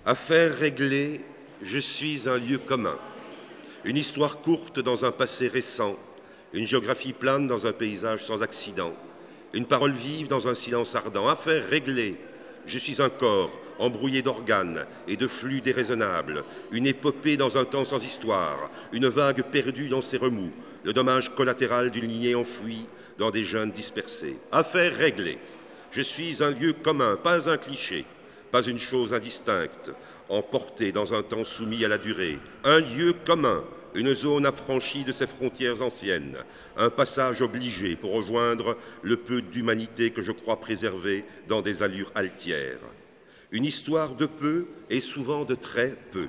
Affaire réglée, je suis un lieu commun. Une histoire courte dans un passé récent, une géographie plane dans un paysage sans accident, une parole vive dans un silence ardent. Affaire réglée, je suis un corps embrouillé d'organes et de flux déraisonnables, une épopée dans un temps sans histoire, une vague perdue dans ses remous, le dommage collatéral d'une lignée enfouie dans des jeunes dispersés. Affaire réglée, je suis un lieu commun, pas un cliché, pas une chose indistincte, emportée dans un temps soumis à la durée. Un lieu commun, une zone affranchie de ses frontières anciennes, un passage obligé pour rejoindre le peu d'humanité que je crois préserver dans des allures altières. Une histoire de peu et souvent de très peu.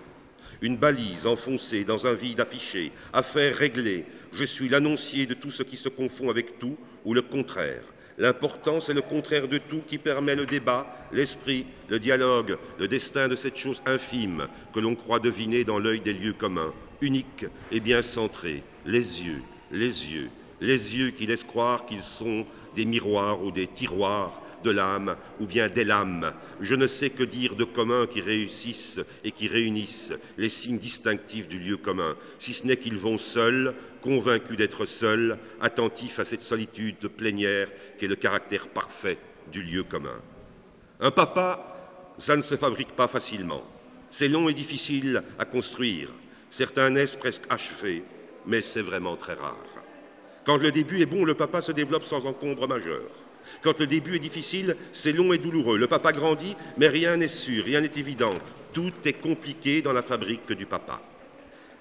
Une balise enfoncée dans un vide affiché, affaire réglée, je suis l'annoncier de tout ce qui se confond avec tout ou le contraire. L'important, c'est le contraire de tout qui permet le débat, l'esprit, le dialogue, le destin de cette chose infime que l'on croit deviner dans l'œil des lieux communs, uniques et bien centrés. Les yeux, les yeux, les yeux qui laissent croire qu'ils sont des miroirs ou des tiroirs de l'âme ou bien des lames. Je ne sais que dire de commun qui réussissent et qui réunissent les signes distinctifs du lieu commun, si ce n'est qu'ils vont seuls, convaincus d'être seuls, attentifs à cette solitude plénière qui est le caractère parfait du lieu commun. Un papa, ça ne se fabrique pas facilement. C'est long et difficile à construire. Certains naissent presque achevés, mais c'est vraiment très rare. Quand le début est bon, le papa se développe sans encombre majeur. Quand le début est difficile, c'est long et douloureux. Le papa grandit, mais rien n'est sûr, rien n'est évident. Tout est compliqué dans la fabrique du papa.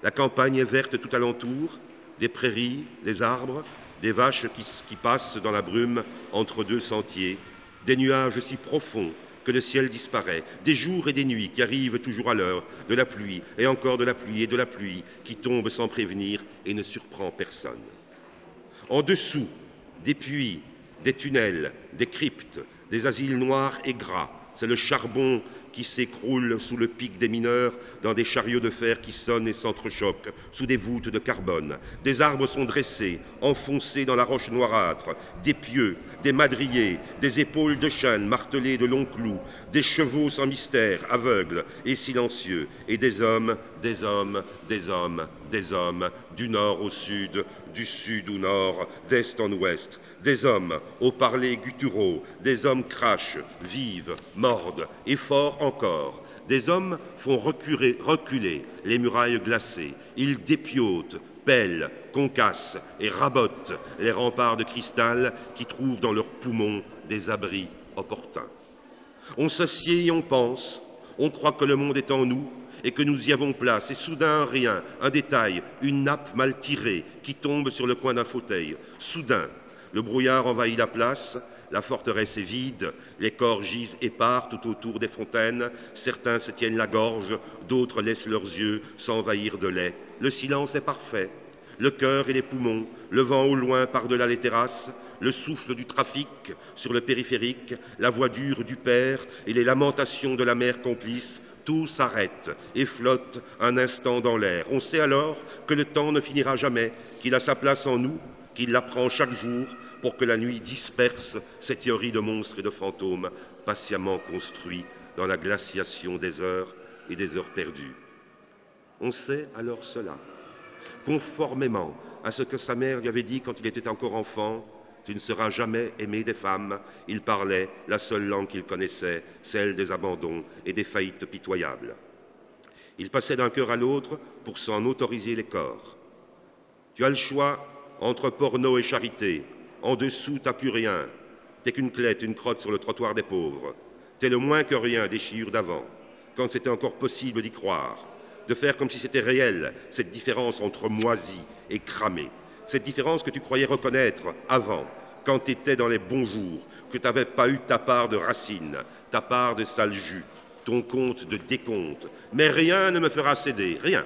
La campagne est verte tout alentour, des prairies, des arbres, des vaches qui passent dans la brume entre deux sentiers, des nuages si profonds que le ciel disparaît, des jours et des nuits qui arrivent toujours à l'heure, de la pluie et encore de la pluie et de la pluie qui tombe sans prévenir et ne surprend personne. En dessous, des puits, des tunnels, des cryptes, des asiles noirs et gras. C'est le charbon qui s'écroule sous le pic des mineurs dans des chariots de fer qui sonnent et s'entrechoquent sous des voûtes de carbone. Des arbres sont dressés, enfoncés dans la roche noirâtre, des pieux, des madriers, des épaules de chêne martelées de longs clous, des chevaux sans mystère, aveugles et silencieux, et des hommes, des hommes, des hommes, des hommes, du nord au sud, du sud au nord, d'est en ouest, des hommes aux parlers gutturaux, des hommes crachent, vivent, mordent et forts encore. Des hommes font reculer les murailles glacées. Ils dépiotent, pèlent, concassent et rabotent les remparts de cristal qui trouvent dans leurs poumons des abris opportuns. On s'assied et on pense, on croit que le monde est en nous et que nous y avons place. Et soudain, rien, un détail, une nappe mal tirée qui tombe sur le coin d'un fauteuil. Soudain, le brouillard envahit la place, la forteresse est vide, les corps gisent épars tout autour des fontaines, certains se tiennent la gorge, d'autres laissent leurs yeux s'envahir de lait. Le silence est parfait, le cœur et les poumons, le vent au loin par-delà les terrasses, le souffle du trafic sur le périphérique, la voix dure du père et les lamentations de la mère complice, tout s'arrête et flotte un instant dans l'air. On sait alors que le temps ne finira jamais, qu'il a sa place en nous, qu'il la prend chaque jour pour que la nuit disperse ces théories de monstres et de fantômes patiemment construits dans la glaciation des heures et des heures perdues. On sait alors cela, conformément à ce que sa mère lui avait dit quand il était encore enfant. Tu ne seras jamais aimé des femmes. Il parlait la seule langue qu'il connaissait, celle des abandons et des faillites pitoyables. Il passait d'un cœur à l'autre pour s'en autoriser les corps. Tu as le choix entre porno et charité. En dessous, t'as plus rien. T'es qu'une clette, une crotte sur le trottoir des pauvres. T'es le moins que rien des chiures d'avant, quand c'était encore possible d'y croire, de faire comme si c'était réel, cette différence entre moisi et cramé. Cette différence que tu croyais reconnaître avant, quand tu étais dans les bons jours, que tu n'avais pas eu ta part de racine, ta part de sale jus, ton compte de décompte. Mais rien ne me fera céder, rien.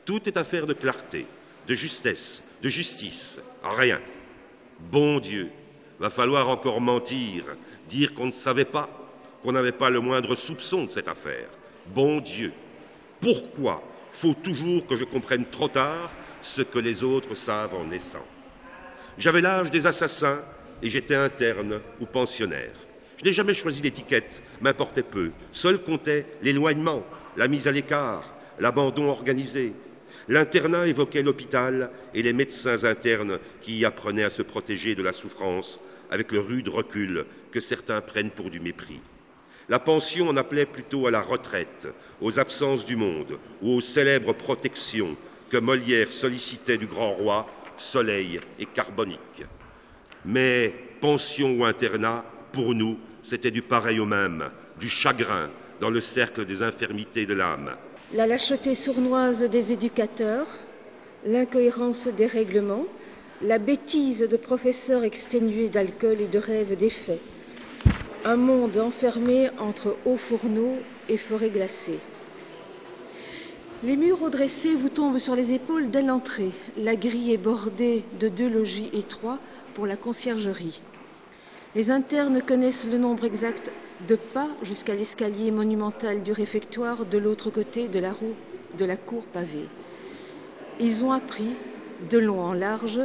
Tout est affaire de clarté, de justesse, de justice, rien. Bon Dieu, va falloir encore mentir, dire qu'on ne savait pas, qu'on n'avait pas le moindre soupçon de cette affaire. Bon Dieu, pourquoi faut toujours que je comprenne trop tard ce que les autres savent en naissant? J'avais l'âge des assassins et j'étais interne ou pensionnaire. Je n'ai jamais choisi l'étiquette, m'importait peu. Seul comptait l'éloignement, la mise à l'écart, l'abandon organisé. L'internat évoquait l'hôpital et les médecins internes qui y apprenaient à se protéger de la souffrance avec le rude recul que certains prennent pour du mépris. La pension en appelait plutôt à la retraite, aux absences du monde ou aux célèbres protections que Molière sollicitait du grand roi, Soleil et Carbonique. Mais pension ou internat, pour nous, c'était du pareil au même, du chagrin dans le cercle des infirmités de l'âme. La lâcheté sournoise des éducateurs, l'incohérence des règlements, la bêtise de professeurs exténués d'alcool et de rêves défaits. Un monde enfermé entre hauts fourneaux et forêts glacées. Les murs redressés vous tombent sur les épaules dès l'entrée. La grille est bordée de 2 logis étroits pour la conciergerie. Les internes connaissent le nombre exact de pas jusqu'à l'escalier monumental du réfectoire de l'autre côté de la cour pavée. Ils ont appris, de long en large,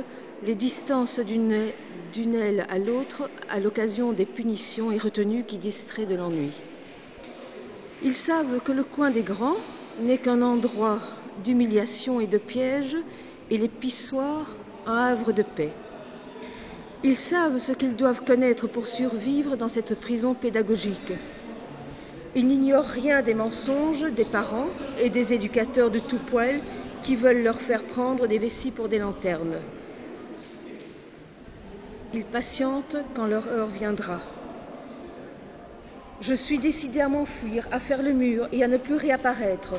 les distances d'une aile à l'autre à l'occasion des punitions et retenues qui distraient de l'ennui. Ils savent que le coin des grands n'est qu'un endroit d'humiliation et de piège et les pissoirs un havre de paix. Ils savent ce qu'ils doivent connaître pour survivre dans cette prison pédagogique. Ils n'ignorent rien des mensonges des parents et des éducateurs de tout poil qui veulent leur faire prendre des vessies pour des lanternes. Ils patientent quand leur heure viendra. Je suis décidée à m'enfuir, à faire le mur et à ne plus réapparaître.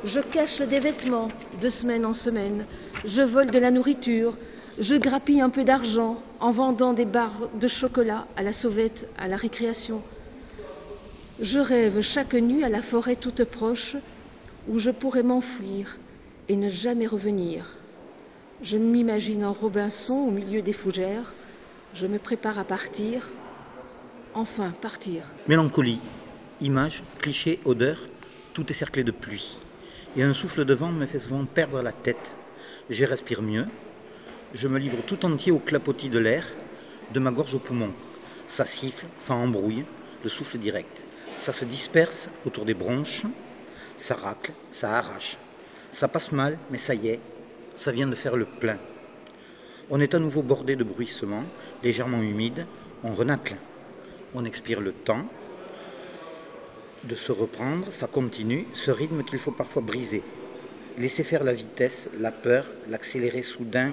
Je cache des vêtements de semaine en semaine. Je vole de la nourriture. Je grappille un peu d'argent en vendant des barres de chocolat à la sauvette, à la récréation. Je rêve chaque nuit à la forêt toute proche où je pourrais m'enfuir et ne jamais revenir. Je m'imagine en Robinson au milieu des fougères. Je me prépare à partir. Enfin, partir. Mélancolie, images, clichés, odeurs, tout est cerclé de pluie. Et un souffle de vent me fait souvent perdre la tête. Je respire mieux. Je me livre tout entier au clapotis de l'air, de ma gorge au poumon. Ça siffle, ça embrouille, le souffle direct. Ça se disperse autour des bronches, ça racle, ça arrache. Ça passe mal, mais ça y est, ça vient de faire le plein. On est à nouveau bordé de bruissements, légèrement humides, on renacle. On expire le temps de se reprendre, ça continue, ce rythme qu'il faut parfois briser. Laisser faire la vitesse, la peur, l'accélérer soudain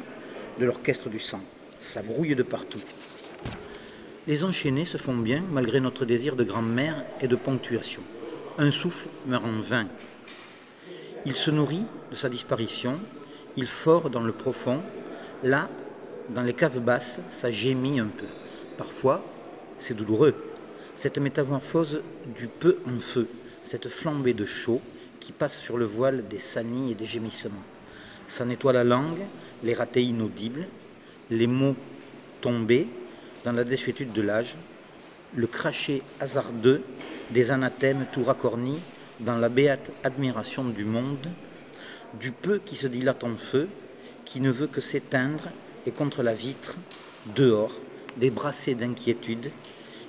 de l'orchestre du sang. Ça grouille de partout. Les enchaîner se font bien malgré notre désir de grammaire et de ponctuation. Un souffle meurt en vain. Il se nourrit de sa disparition, il fore dans le profond. Là, dans les caves basses, ça gémit un peu. Parfois, c'est douloureux. Cette métamorphose du peu en feu, cette flambée de chaud qui passe sur le voile des sanilles et des gémissements. Ça nettoie la langue, les ratés inaudibles, les mots tombés dans la désuétude de l'âge, le crachet hasardeux des anathèmes tout racornis dans la béate admiration du monde, du peu qui se dilate en feu, qui ne veut que s'éteindre, et contre la vitre, dehors, des brassées d'inquiétude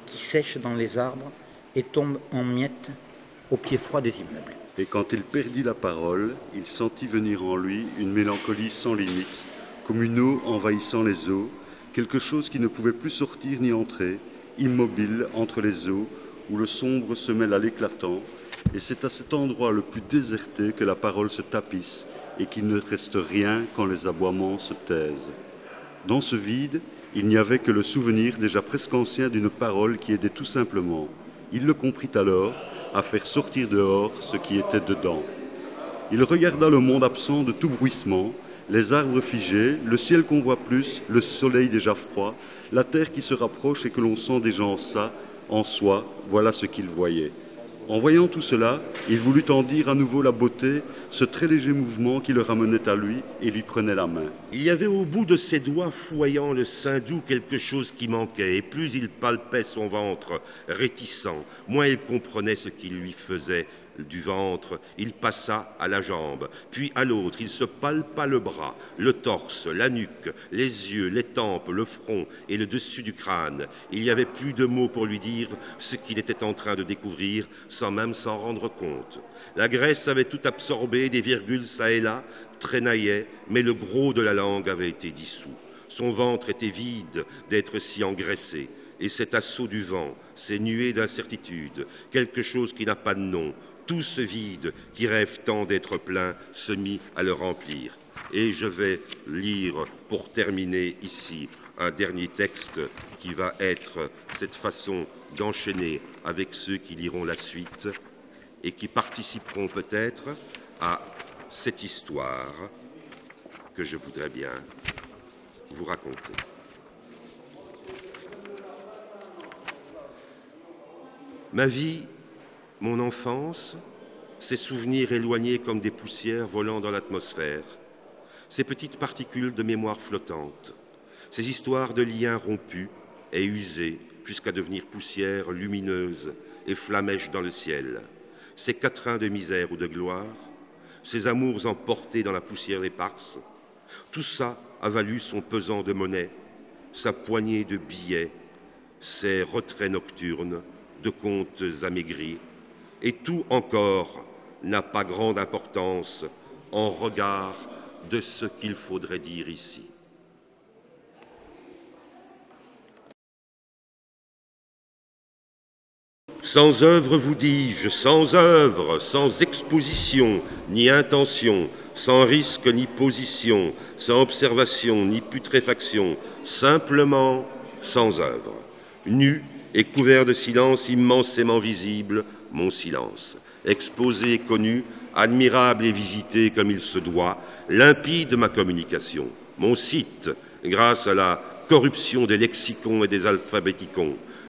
qui sèchent dans les arbres et tombent en miettes au pied froid des immeubles. Et quand il perdit la parole, il sentit venir en lui une mélancolie sans limite, comme une eau envahissant les eaux, quelque chose qui ne pouvait plus sortir ni entrer, immobile entre les eaux, où le sombre se mêle à l'éclatant, et c'est à cet endroit le plus déserté que la parole se tapisse et qu'il ne reste rien quand les aboiements se taisent. Dans ce vide, il n'y avait que le souvenir déjà presque ancien d'une parole qui aidait tout simplement. Il le comprit alors, à faire sortir dehors ce qui était dedans. Il regarda le monde absent de tout bruissement, les arbres figés, le ciel qu'on voit plus, le soleil déjà froid, la terre qui se rapproche et que l'on sent déjà en soi, voilà ce qu'il voyait. En voyant tout cela, il voulut en dire à nouveau la beauté, ce très léger mouvement qui le ramenait à lui et lui prenait la main. Il y avait au bout de ses doigts fouillant le sein doux quelque chose qui manquait, et plus il palpait son ventre, réticent, moins il comprenait ce qu'il lui faisait du ventre, il passa à la jambe, puis à l'autre, il se palpa le bras, le torse, la nuque, les yeux, les tempes, le front et le dessus du crâne. Il n'y avait plus de mots pour lui dire ce qu'il était en train de découvrir, sans même s'en rendre compte. La graisse avait tout absorbé, des virgules çà et là traînaillaient, mais le gros de la langue avait été dissous. Son ventre était vide d'être si engraissé, et cet assaut du vent, ces nuées d'incertitude, quelque chose qui n'a pas de nom, tout ce vide qui rêve tant d'être plein, se mit à le remplir. Et je vais lire, pour terminer ici, un dernier texte qui va être cette façon d'enchaîner avec ceux qui liront la suite et qui participeront peut-être à cette histoire que je voudrais bien vous raconter. Ma vie, mon enfance, ces souvenirs éloignés comme des poussières volant dans l'atmosphère, ces petites particules de mémoire flottante, ces histoires de liens rompus et usés jusqu'à devenir poussière lumineuse et flammèche dans le ciel, ces quatrains de misère ou de gloire, ces amours emportés dans la poussière éparse, tout ça a valu son pesant de monnaie, sa poignée de billets, ses retraits nocturnes, de contes amaigris, et tout encore n'a pas grande importance en regard de ce qu'il faudrait dire ici. Sans œuvre, vous dis-je, sans œuvre, sans exposition, ni intention, sans risque ni position, sans observation ni putréfaction, simplement sans œuvre. Nu et couvert de silence immensément visible, mon silence. Exposé et connu, admirable et visité comme il se doit, limpide ma communication. Mon site, grâce à la corruption des lexicons et des alphabéticons,